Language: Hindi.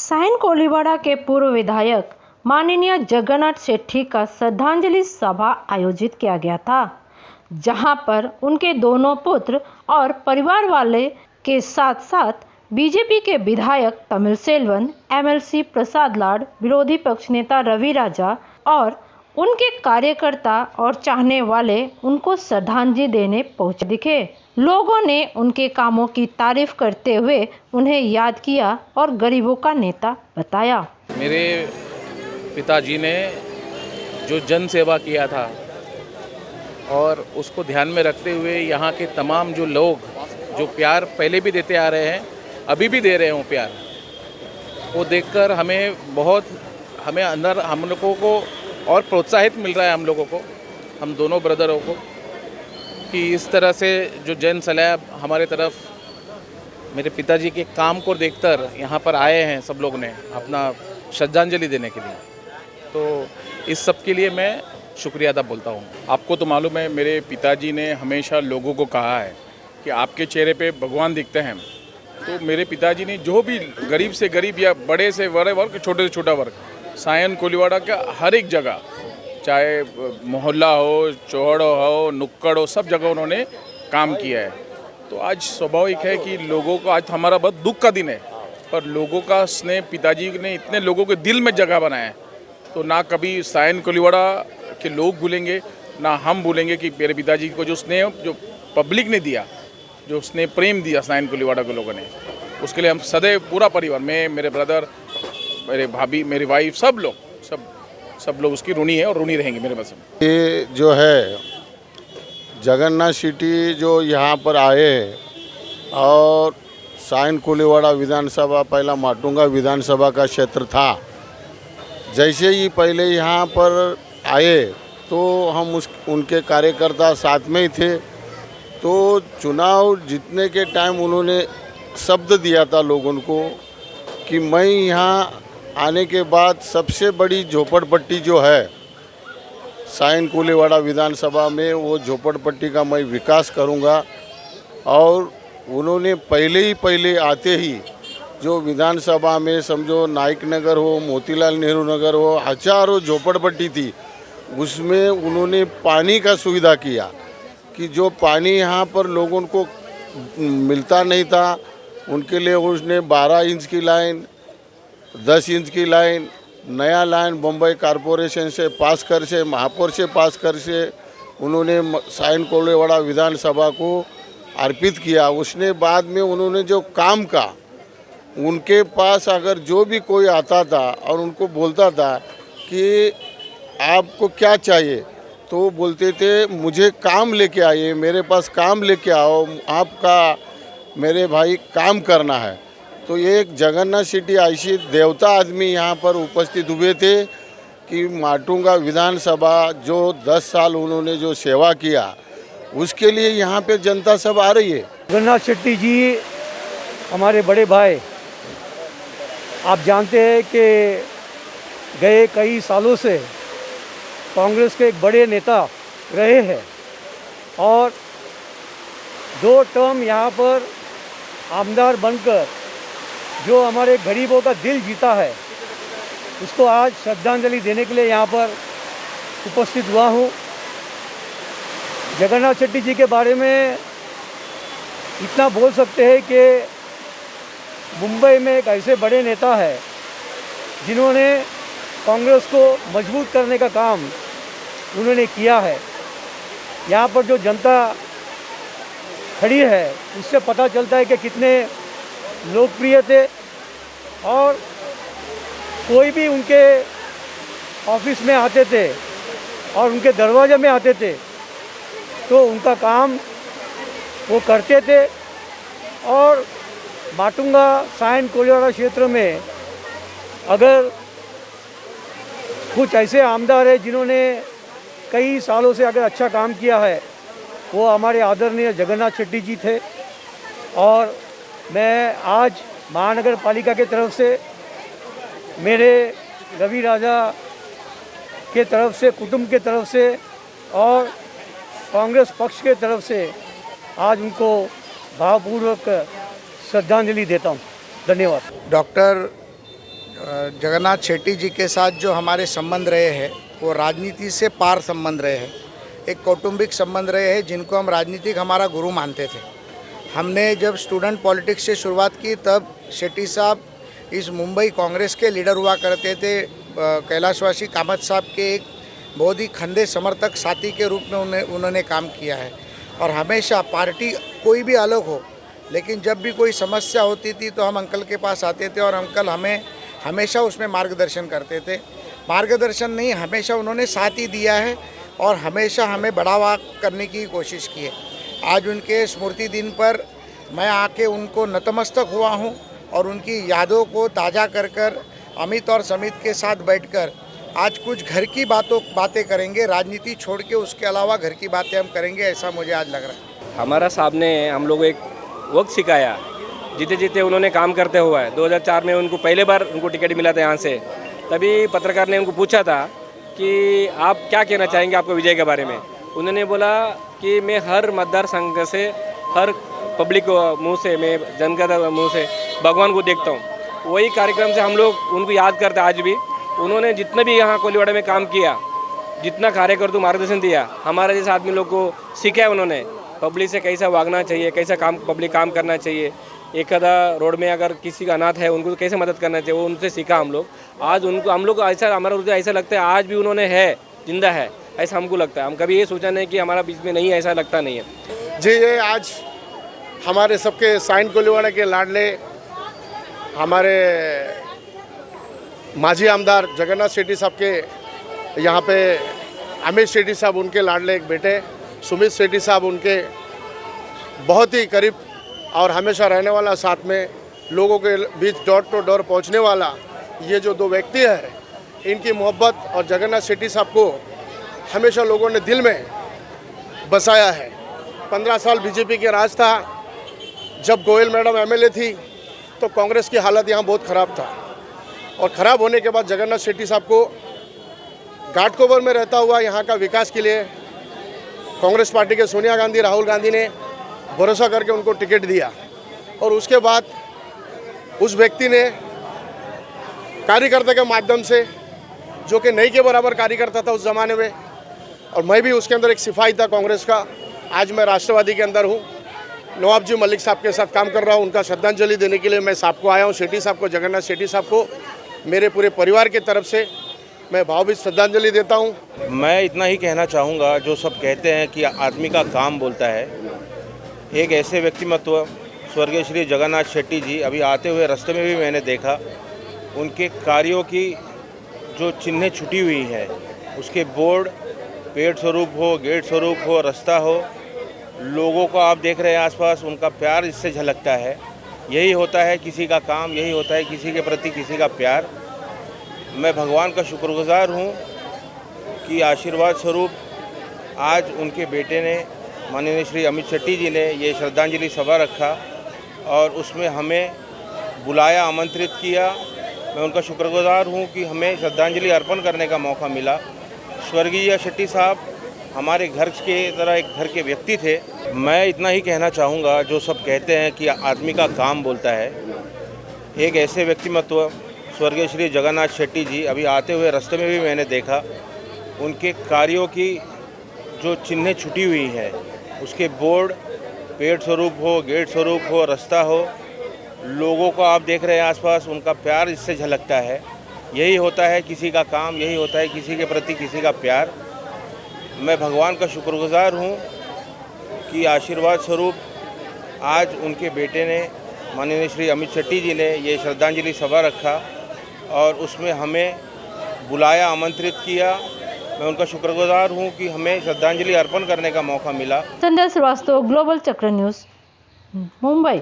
साइन कोलीवाड़ा के पूर्व विधायक माननीय जगन्नाथ शेट्टी का श्रद्धांजलि सभा आयोजित किया गया था, जहां पर उनके दोनों पुत्र और परिवार वाले के साथ साथ बीजेपी के विधायक तमिलसेल्वन, एमएलसी प्रसाद लाड, विरोधी पक्ष नेता रवि राजा और उनके कार्यकर्ता और चाहने वाले उनको श्रद्धांजलि देने पहुंचे दिखे। लोगों ने उनके कामों की तारीफ करते हुए उन्हें याद किया और गरीबों का नेता बताया। मेरे पिताजी ने जो जन सेवा किया था और उसको ध्यान में रखते हुए यहाँ के तमाम जो लोग जो प्यार पहले भी देते आ रहे हैं, अभी भी दे रहे हों प्यार, वो देखकर हमें अंदर हम लोगों को और प्रोत्साहित मिल रहा है, हम लोगों को, हम दोनों ब्रदरों को, कि इस तरह से जो जन सलाह हमारे तरफ मेरे पिताजी के काम को देखकर यहाँ पर आए हैं सब लोग ने अपना श्रद्धांजलि देने के लिए। तो इस सब के लिए मैं शुक्रिया अदा बोलता हूँ। आपको तो मालूम है, मेरे पिताजी ने हमेशा लोगों को कहा है कि आपके चेहरे पे भगवान दिखते हैं। तो मेरे पिताजी ने जो भी गरीब से गरीब या बड़े से बड़े वर्ग, छोटे से छोटा वर्ग, सायन कोलीवाड़ा का हर एक जगह, चाहे मोहल्ला हो, चौड़ हो, नुक्कड़ हो, सब जगह उन्होंने काम किया है। तो आज स्वाभाविक है कि लोगों को, आज हमारा बहुत दुख का दिन है, पर लोगों का स्नेह, पिताजी ने इतने लोगों के दिल में जगह बनाया है, तो ना कभी सायन कोलीवाड़ा के लोग भूलेंगे, ना हम भूलेंगे कि मेरे पिताजी को जो स्नेह जो पब्लिक ने दिया, जो स्नेह प्रेम दिया सायन कोलीवाड़ा के लोगों ने, उसके लिए हम सदैव पूरा परिवार, मैं, मेरे ब्रदर, मेरे भाभी, मेरी वाइफ, सब लोग उसकी ऋणी है और ऋणी रहेंगे मेरे पास। ये जो है जगन्नाथ शेट्टी जो यहाँ पर आए और साइन कोलीवाड़ा विधानसभा, पहला माटुंगा विधानसभा का क्षेत्र था, जैसे ही पहले यहाँ पर आए तो हम उनके कार्यकर्ता साथ में ही थे। तो चुनाव जीतने के टाइम उन्होंने शब्द दिया था लोगों को कि मैं यहाँ आने के बाद सबसे बड़ी झोपड़पट्टी जो है साइन कोलीवाड़ा विधानसभा में, वो झोपड़पट्टी का मैं विकास करूँगा। और उन्होंने पहले आते ही जो विधानसभा में समझो नाइक नगर हो, मोतीलाल नेहरू नगर हो, हजारों झोपड़पट्टी थी, उसमें उन्होंने पानी का सुविधा किया कि जो पानी यहाँ पर लोगों को मिलता नहीं था, उनके लिए उसने 12 इंच की लाइन, 10 इंच की लाइन, नया लाइन बम्बई कॉरपोरेशन से पास कर से, महापौर से पास कर से उन्होंने साइन कोलीवाड़ा विधानसभा को अर्पित किया। उसने बाद में उन्होंने जो काम का, उनके पास अगर जो भी कोई आता था और उनको बोलता था कि आपको क्या चाहिए, तो बोलते थे मुझे काम लेके आइए, मेरे पास काम लेके आओ, आपका मेरे भाई काम करना है। तो एक जगन्नाथ शेट्टी ऐसी देवता आदमी यहाँ पर उपस्थित हुए थे कि माटुंगा विधानसभा जो 10 साल उन्होंने जो सेवा किया, उसके लिए यहाँ पे जनता सब आ रही है। जगन्नाथ शेट्टी जी हमारे बड़े भाई, आप जानते हैं कि गए कई सालों से कांग्रेस के एक बड़े नेता रहे हैं और 2 टर्म यहाँ पर आमदार बनकर जो हमारे गरीबों का दिल जीता है, उसको आज श्रद्धांजलि देने के लिए यहाँ पर उपस्थित हुआ हूँ। जगन्नाथ शेट्टी जी के बारे में इतना बोल सकते हैं कि मुंबई में एक ऐसे बड़े नेता है जिन्होंने कांग्रेस को मजबूत करने का काम उन्होंने किया है। यहाँ पर जो जनता खड़ी है, उससे पता चलता है कि कितने लोकप्रिय थे और कोई भी उनके ऑफिस में आते थे और उनके दरवाजे में आते थे तो उनका काम वो करते थे। और माटुंगा साइन कोलीवाड़ा क्षेत्र में अगर कुछ ऐसे आमदार है जिन्होंने कई सालों से अगर अच्छा काम किया है, वो हमारे आदरणीय जगन्नाथ शेट्टी जी थे। और मैं आज महानगर पालिका के तरफ से, मेरे रवि राजा के तरफ से, कुटुंब के तरफ से और कांग्रेस पक्ष के तरफ से आज उनको भावपूर्वक श्रद्धांजलि देता हूँ। धन्यवाद। डॉक्टर जगन्नाथ शेट्टी जी के साथ जो हमारे संबंध रहे हैं वो राजनीति से पार संबंध रहे हैं, एक कौटुंबिक संबंध रहे हैं जिनको हम राजनीतिक हमारा गुरु मानते थे। हमने जब स्टूडेंट पॉलिटिक्स से शुरुआत की तब शेट्टी साहब इस मुंबई कांग्रेस के लीडर हुआ करते थे। कैलाशवासी कामत साहब के एक बहुत ही खंदे समर्थक साथी के रूप में उन्होंने काम किया है और हमेशा पार्टी कोई भी अलग हो, लेकिन जब भी कोई समस्या होती थी तो हम अंकल के पास आते थे और अंकल हमें हमेशा उसमें मार्गदर्शन करते थे। मार्गदर्शन नहीं, हमेशा उन्होंने साथ ही दिया है और हमेशा हमें बढ़ावा करने की कोशिश की है। आज उनके स्मृति दिन पर मैं आके उनको नतमस्तक हुआ हूँ और उनकी यादों को ताज़ा कर अमित और समित के साथ बैठकर आज कुछ घर की बातें करेंगे, राजनीति छोड़ के उसके अलावा घर की बातें हम करेंगे, ऐसा मुझे आज लग रहा है। हमारा साहब ने हम लोग एक वक्त सिखाया, जीते जीते उन्होंने काम करते हुआ है। 2004 में उनको पहले बार उनको टिकट मिला था यहाँ से, तभी पत्रकार ने उनको पूछा था कि आप क्या कहना चाहेंगे आपको विजय के बारे में। उन्होंने बोला कि मैं हर मतदार संघ से, हर पब्लिक मुँह से, मैं जनता मुँह से भगवान को देखता हूँ। वही कार्यक्रम से हम लोग उनको याद करते आज भी। उन्होंने जितना भी यहाँ कोलीवाड़ा में काम किया, जितना कार्यकर्ता मार्गदर्शन दिया, हमारे जैसे आदमी लोग को सिखाया उन्होंने पब्लिक से कैसा भागना चाहिए, कैसा पब्लिक काम करना चाहिए। एक आधा रोड में अगर किसी का अनाथ है उनको कैसे मदद करना चाहिए, वो उनसे सीखा हम लोग। आज उनको हम लोग ऐसा, हमारा ऐसा लगता है आज भी उन्होंने है, जिंदा है, ऐसा हमको लगता है। हम कभी ये सोचा नहीं कि हमारा बीच में नहीं है, ऐसा लगता नहीं है जी। ये आज हमारे सबके साइन कोलीवाड़ा के लाडले हमारे माजी आमदार जगन्नाथ शेट्टी साहब के यहाँ पे अमित शेट्टी साहब उनके लाडले एक बेटे, सुमित शेट्टी साहब उनके बहुत ही करीब और हमेशा रहने वाला, साथ में लोगों के बीच डोर टू डोर पहुँचने वाला, ये जो दो व्यक्ति है, इनकी मोहब्बत और जगन्नाथ शेट्टी साहब को हमेशा लोगों ने दिल में बसाया है। 15 साल बीजेपी के राज था। जब गोयल मैडम एमएलए थी तो कांग्रेस की हालत यहाँ बहुत ख़राब था और ख़राब होने के बाद जगन्नाथ शेट्टी साहब को घाटकोपर में रहता हुआ यहाँ का विकास के लिए कांग्रेस पार्टी के सोनिया गांधी, राहुल गांधी ने भरोसा करके उनको टिकट दिया और उसके बाद उस व्यक्ति ने कार्यकर्ता के माध्यम से, जो कि नहीं के बराबर कार्यकर्ता था उस ज़माने में, और मैं भी उसके अंदर एक सिपाही था कांग्रेस का। आज मैं राष्ट्रवादी के अंदर हूँ। नवाब जी मलिक साहब के साथ काम कर रहा हूँ। उनका श्रद्धांजलि देने के लिए मैं साहब को आया हूँ। शेट्टी साहब को, जगन्नाथ शेट्टी साहब को मेरे पूरे परिवार की तरफ से मैं भावभीनी श्रद्धांजलि देता हूँ। मैं इतना ही कहना चाहूँगा, जो सब कहते हैं कि आदमी का काम बोलता है, एक ऐसे व्यक्तिमत्व स्वर्गीय श्री जगन्नाथ शेट्टी जी, अभी आते हुए रास्ते में भी मैंने देखा, उनके कार्यों की जो चिन्हें छुटी हुई है, उसके बोर्ड पेड़ स्वरूप हो, गेट स्वरूप हो, रास्ता हो, लोगों को आप देख रहे हैं आसपास, उनका प्यार इससे झलकता है। यही होता है किसी का काम, यही होता है किसी के प्रति किसी का प्यार। मैं भगवान का शुक्रगुजार हूँ कि आशीर्वाद स्वरूप आज उनके बेटे ने, माननीय श्री अमित शेट्टी जी ने ये श्रद्धांजलि सभा रखा और उसमें हमें बुलाया, आमंत्रित किया। मैं उनका शुक्रगुजार हूँ कि हमें श्रद्धांजलि अर्पण करने का मौका मिला। स्वर्गीय शेट्टी साहब हमारे घर के तरह एक घर के व्यक्ति थे। मैं इतना ही कहना चाहूँगा, जो सब कहते हैं कि आदमी का काम बोलता है, एक ऐसे व्यक्तिमत्व स्वर्गीय श्री जगन्नाथ शेट्टी जी, अभी आते हुए रास्ते में भी मैंने देखा, उनके कार्यों की जो चिन्हें छुटी हुई है, उसके बोर्ड पेड़ स्वरूप हो, गेट स्वरूप हो, रास्ता हो, लोगों को आप देख रहे हैं आसपास, उनका प्यार इससे झलकता है। यही होता है किसी का काम, यही होता है किसी के प्रति किसी का प्यार। मैं भगवान का शुक्रगुजार हूँ कि आशीर्वाद स्वरूप आज उनके बेटे ने, माननीय श्री अमित शेट्टी जी ने ये श्रद्धांजलि सभा रखा और उसमें हमें बुलाया, आमंत्रित किया। मैं उनका शुक्रगुजार हूँ कि हमें श्रद्धांजलि अर्पण करने का मौका मिला। संध्या श्रीवास्तव, ग्लोबल चक्र न्यूज़, मुंबई।